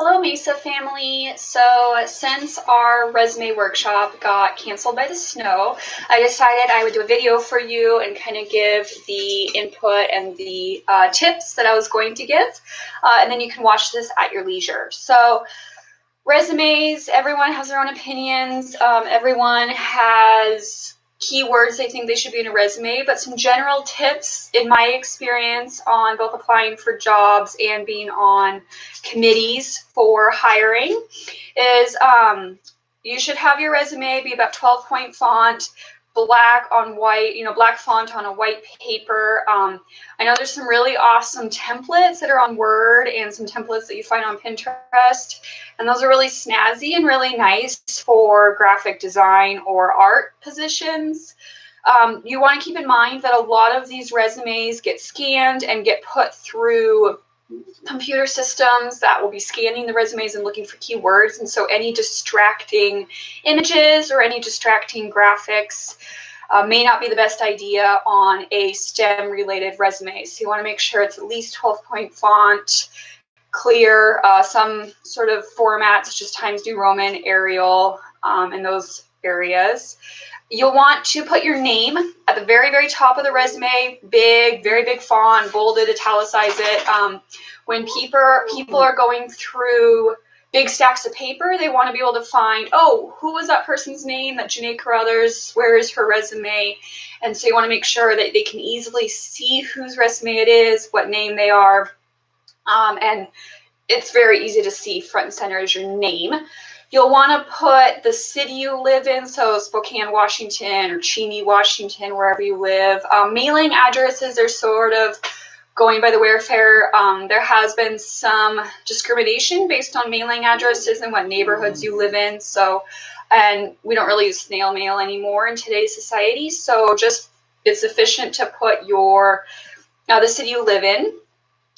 Hello, Mesa family. So, since our resume workshop got canceled by the snow, I decided I would do a video for you and kind of give the input and the tips that I was going to give. And then you can watch this at your leisure. So, resumes, everyone has their own opinions. Everyone has keywords they think they should be in a resume, but some general tips in my experience on both applying for jobs and being on committees for hiring is you should have your resume be about 12-point font, black on white, black font on a white paper. I know there's some really awesome templates that are on Word and some templates that you find on Pinterest, and those are really snazzy and really nice for graphic design or art positions. You want to keep in mind that a lot of these resumes get scanned and get put through computer systems that will be scanning the resumes and looking for keywords, and so any distracting images or any distracting graphics may not be the best idea on a STEM related resume. So you want to make sure it's at least 12-point font, clear, some sort of format such as Times New Roman, Arial, in those areas. You'll want to put your name at the very, very top of the resume, big, very big font, bolded, italicize it. When people are going through big stacks of paper, they want to be able to find, oh, who was that person's name, that Janae Carruthers, where is her resume? And so you want to make sure that they can easily see whose resume it is, what name they are. And it's very easy to see front and center is your name. You'll want to put the city you live in, so Spokane, Washington, or Cheney, Washington, wherever you live. Mailing addresses are sort of going by the Wayfair. There has been some discrimination based on mailing addresses and what neighborhoods you live in. So, and we don't really use snail mail anymore in today's society. So just it's sufficient to put the city you live in.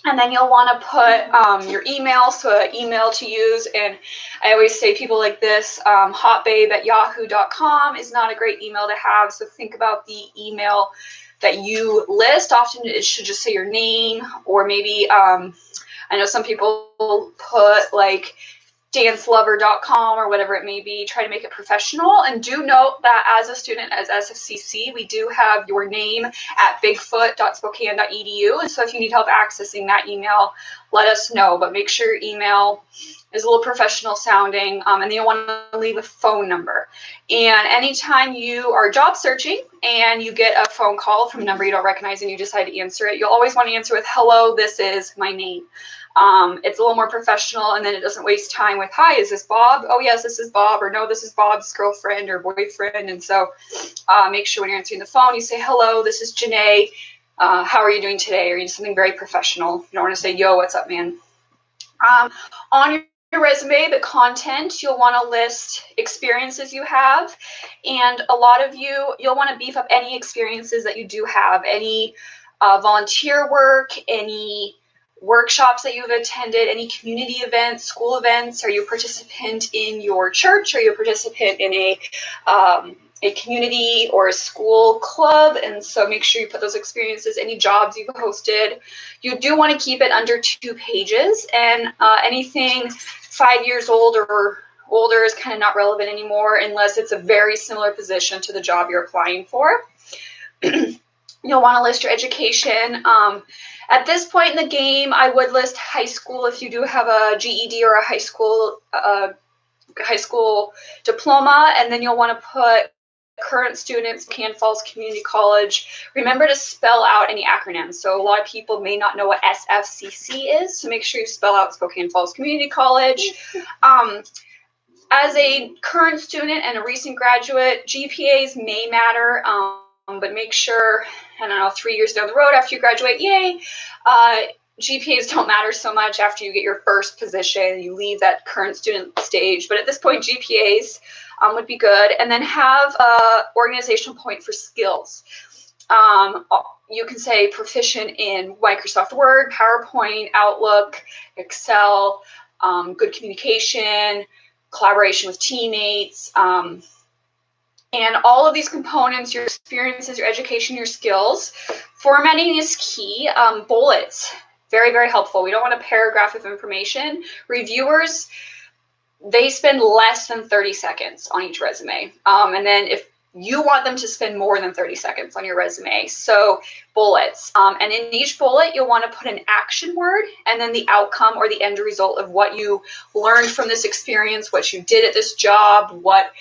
And then you'll want to put your email, so an email to use. And I always say people like this, hotbabe@yahoo.com is not a great email to have. So think about the email that you list. Often it should just say your name, or maybe I know some people put like dancelover.com or whatever it may be. Try to make it professional, and do note that as a student as SFCC, we do have your name at bigfoot.spokane.edu, and so if you need help accessing that email, let us know, but make sure your email is a little professional sounding, and then you'll want to leave a phone number. And anytime you are job searching and you get a phone call from a number you don't recognize and you decide to answer it, you'll always want to answer with, hello, this is my name. It's a little more professional, and then it doesn't waste time with, hi, is this Bob? Oh, yes, this is Bob, or no, this is Bob's girlfriend or boyfriend. And so make sure when you're answering the phone, you say, hello, this is Janae. How are you doing today? Or you do something very professional. You don't want to say, yo, what's up, man? On your resume, the content, you'll want to list experiences you have. And a lot of you'll want to beef up any experiences that you do have, any volunteer work, any workshops that you've attended, any community events, school events. Are you a participant in your church? Are you a participant in a community or a school club? And so make sure you put those experiences, any jobs you've hosted. You do want to keep it under 2 pages, and anything 5 years old or older is kind of not relevant anymore unless it's a very similar position to the job you're applying for. You'll want to list your education. At this point in the game, I would list high school if you do have a GED or a high school diploma, and then you'll want to put current students, Spokane Falls Community College. Remember to spell out any acronyms. So a lot of people may not know what SFCC is, so make sure you spell out Spokane Falls Community College. As a current student and a recent graduate, GPAs may matter, but make sure, 3 years down the road after you graduate, yay, GPAs don't matter so much after you get your first position, you leave that current student stage. But at this point, GPAs would be good. And then have an organizational point for skills. You can say proficient in Microsoft Word, PowerPoint, Outlook, Excel, good communication, collaboration with teammates, and all of these components, your experiences, your education, your skills. Formatting is key. Bullets. Very, very helpful. We don't want a paragraph of information. Reviewers, they spend less than 30 seconds on each resume. And then if you want them to spend more than 30 seconds on your resume, so bullets. And in each bullet, you'll want to put an action word and then the outcome or the end result of what you learned from this experience, what you did at this job, what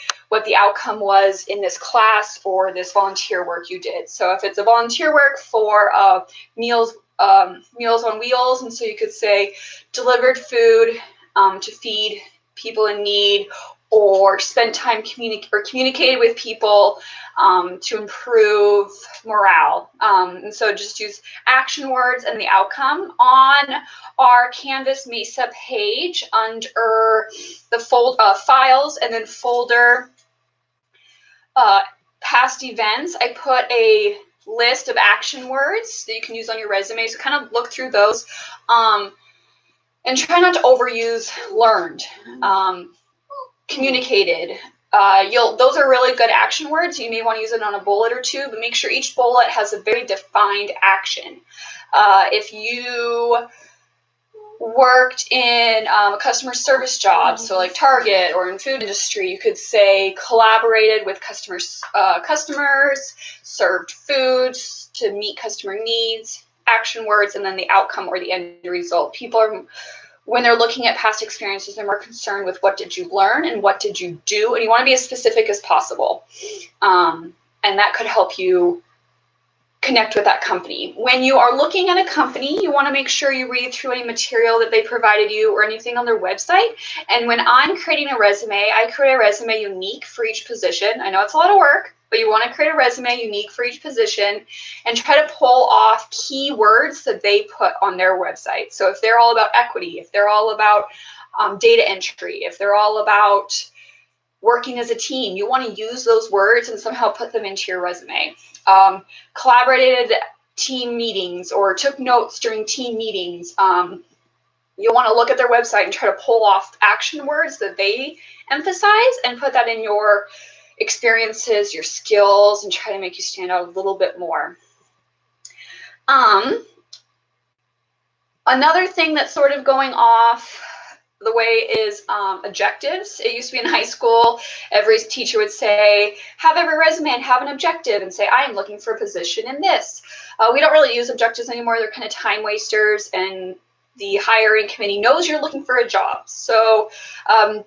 the outcome was in this class or this volunteer work you did. So if it's a volunteer work for Meals on Wheels, and so you could say delivered food to feed people in need, or spend time communicated with people to improve morale. And so just use action words and the outcome. On our Canvas Mesa page under the files and then folder past events, I put a list of action words that you can use on your resume. So kind of look through those and try not to overuse learned. Communicated. Those are really good action words. You may want to use it on a bullet or two, but make sure each bullet has a very defined action. If you worked in a customer service job, so like Target or in food industry, you could say collaborated with customers, served foods to meet customer needs, action words, and then the outcome or the end result. People are, when they're looking at past experiences, they're more concerned with what did you learn and what did you do, and you want to be as specific as possible. And that could help you connect with that company. When you are looking at a company, you want to make sure you read through any material that they provided you or anything on their website. And when I'm creating a resume, I create a resume unique for each position. I know it's a lot of work, but you want to create a resume unique for each position and try to pull off keywords that they put on their website. So if they're all about equity, if they're all about data entry, if they're all about working as a team, you want to use those words and somehow put them into your resume. Collaborated team meetings or took notes during team meetings. You want to look at their website and try to pull off action words that they emphasize and put that in your experiences, your skills, and try to make you stand out a little bit more. Another thing that's sort of going off the way is objectives. It used to be in high school, every teacher would say, have every resume and have an objective and say, I am looking for a position in this. We don't really use objectives anymore. They're kind of time wasters, and the hiring committee knows you're looking for a job. So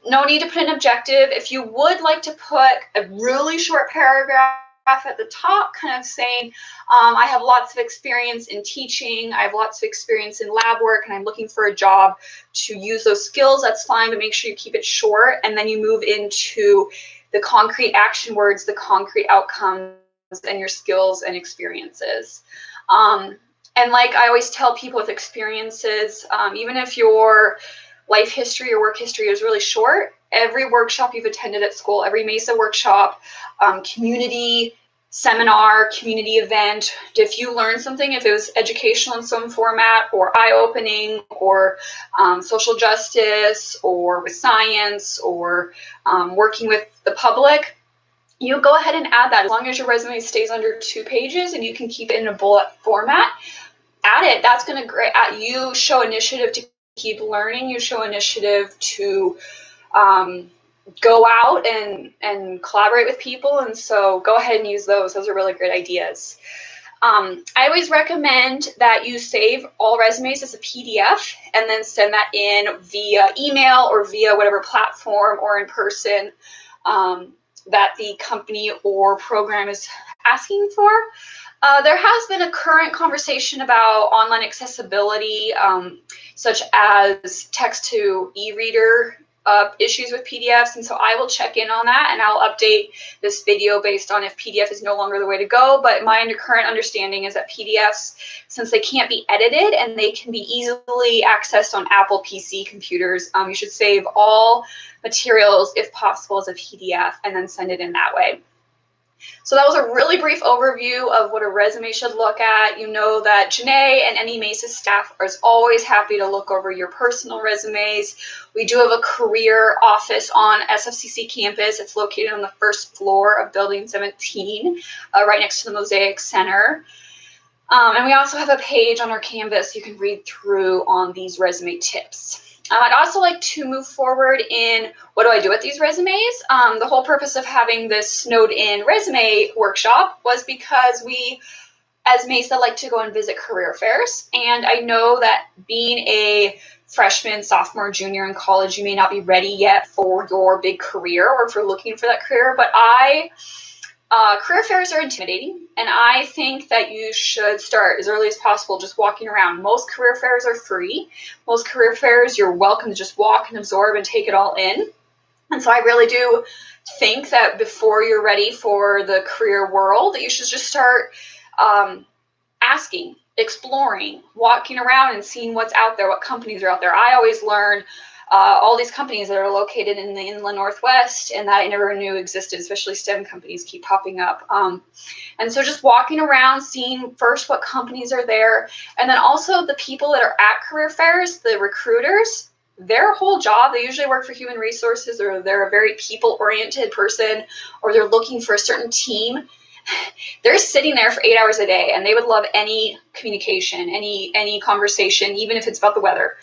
no need to put an objective. If you would like to put a really short paragraph at the top, kind of saying, I have lots of experience in teaching, I have lots of experience in lab work, and I'm looking for a job to use those skills, that's fine, but make sure you keep it short, and then you move into the concrete action words, the concrete outcomes, and your skills and experiences. And like I always tell people with experiences, even if your life history or work history is really short, every workshop you've attended at school, every Mesa workshop, community seminar, community event, if you learned something, if it was educational in some format or eye-opening or social justice or with science or working with the public, you go ahead and add that. As long as your resume stays under 2 pages and you can keep it in a bullet format, add it. That's going to you show initiative to keep learning. You show initiative to go out and collaborate with people. And so go ahead and use those. Those are really great ideas. I always recommend that you save all resumes as a PDF and then send that in via email or via whatever platform or in person that the company or program is asking for. There has been a current conversation about online accessibility, such as text to e-reader issues with PDFs, and so I will check in on that, and I'll update this video based on if PDF is no longer the way to go. But my current understanding is that PDFs, since they can't be edited and they can be easily accessed on Apple PC computers, you should save all materials, if possible, as a PDF and then send it in that way. So that was a really brief overview of what a resume should look at. You know that Janae and any Mesa staff is always happy to look over your personal resumes. We do have a career office on SFCC campus. It's located on the first floor of Building 17, right next to the Mosaic Center. And we also have a page on our Canvas you can read through on these resume tips. I'd also like to move forward in what do I do with these resumes. The whole purpose of having this snowed-in resume workshop was because we, as Mesa, like to go and visit career fairs. And I know that being a freshman, sophomore, junior in college, you may not be ready yet for your big career or if you're looking for that career, but career fairs are intimidating, and I think that you should start as early as possible just walking around. Most career fairs are free. Most career fairs, you're welcome to just walk and absorb and take it all in. And so I really do think that before you're ready for the career world, that you should just start asking, exploring, walking around and seeing what's out there, what companies are out there. I always learn all these companies that are located in the inland Northwest and that I never knew existed, especially STEM companies keep popping up. And so just walking around, seeing first what companies are there, and then also the people that are at career fairs, the recruiters, their whole job, they usually work for human resources or they're a very people-oriented person or they're looking for a certain team. They're sitting there for 8 hours a day and they would love any communication, any conversation, even if it's about the weather.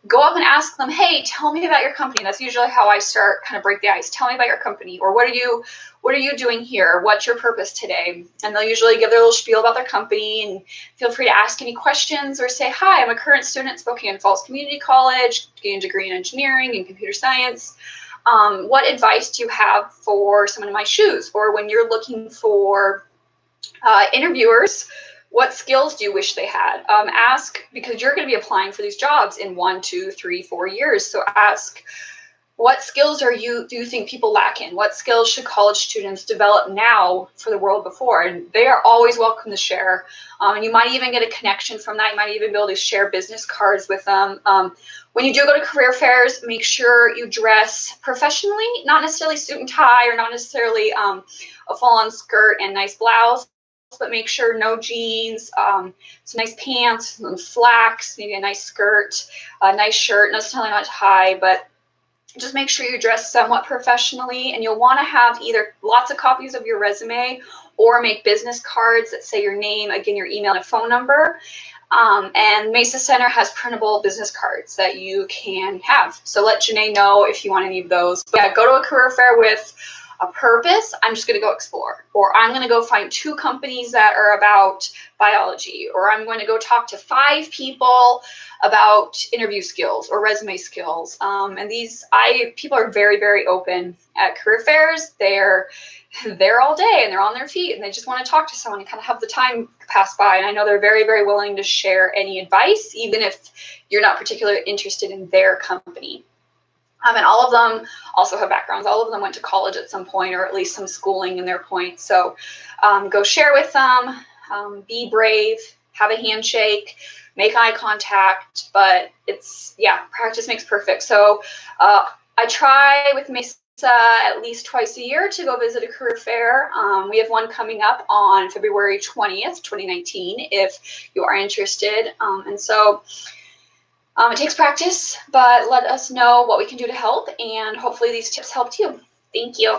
Go up and ask them, hey, tell me about your company. That's usually how I start, kind of break the ice. Tell me about your company, or what are you doing here? What's your purpose today? And they'll usually give their little spiel about their company, and feel free to ask any questions or say, hi, I'm a current student at Spokane Falls Community College, getting a degree in engineering and computer science. What advice do you have for someone in my shoes? Or when you're looking for interviewers, what skills do you wish they had? Ask, because you're going to be applying for these jobs in 1, 2, 3, 4 years. So ask, what skills do you think people lack in? What skills should college students develop now for the world before? And they are always welcome to share. And you might even get a connection from that. You might even be able to share business cards with them. When you do go to career fairs, make sure you dress professionally, not necessarily suit and tie or not necessarily a full-on skirt and nice blouse, but make sure no jeans, some nice pants, some slacks, maybe a nice skirt, a nice shirt, not necessarily not a tie, but just make sure you dress somewhat professionally, and you'll want to have either lots of copies of your resume or make business cards that say your name, again, your email and phone number. And Mesa Center has printable business cards that you can have. So let Janae know if you want any of those. But yeah, go to a career fair with a purpose. I'm just going to go explore, or I'm going to go find 2 companies that are about biology, or I'm going to go talk to 5 people about interview skills or resume skills. And people are very, very open at career fairs. They're all day and they're on their feet and they just want to talk to someone and kind of have the time pass by. And I know they're very, very willing to share any advice, even if you're not particularly interested in their company. And all of them also have backgrounds. All of them went to college at some point, or at least some schooling in their point. So go share with them, be brave, have a handshake, make eye contact. But practice makes perfect. So I try with Mesa at least twice a year to go visit a career fair. We have one coming up on February 20th, 2019, if you are interested. It takes practice, but let us know what we can do to help, and hopefully these tips helped you. Thank you.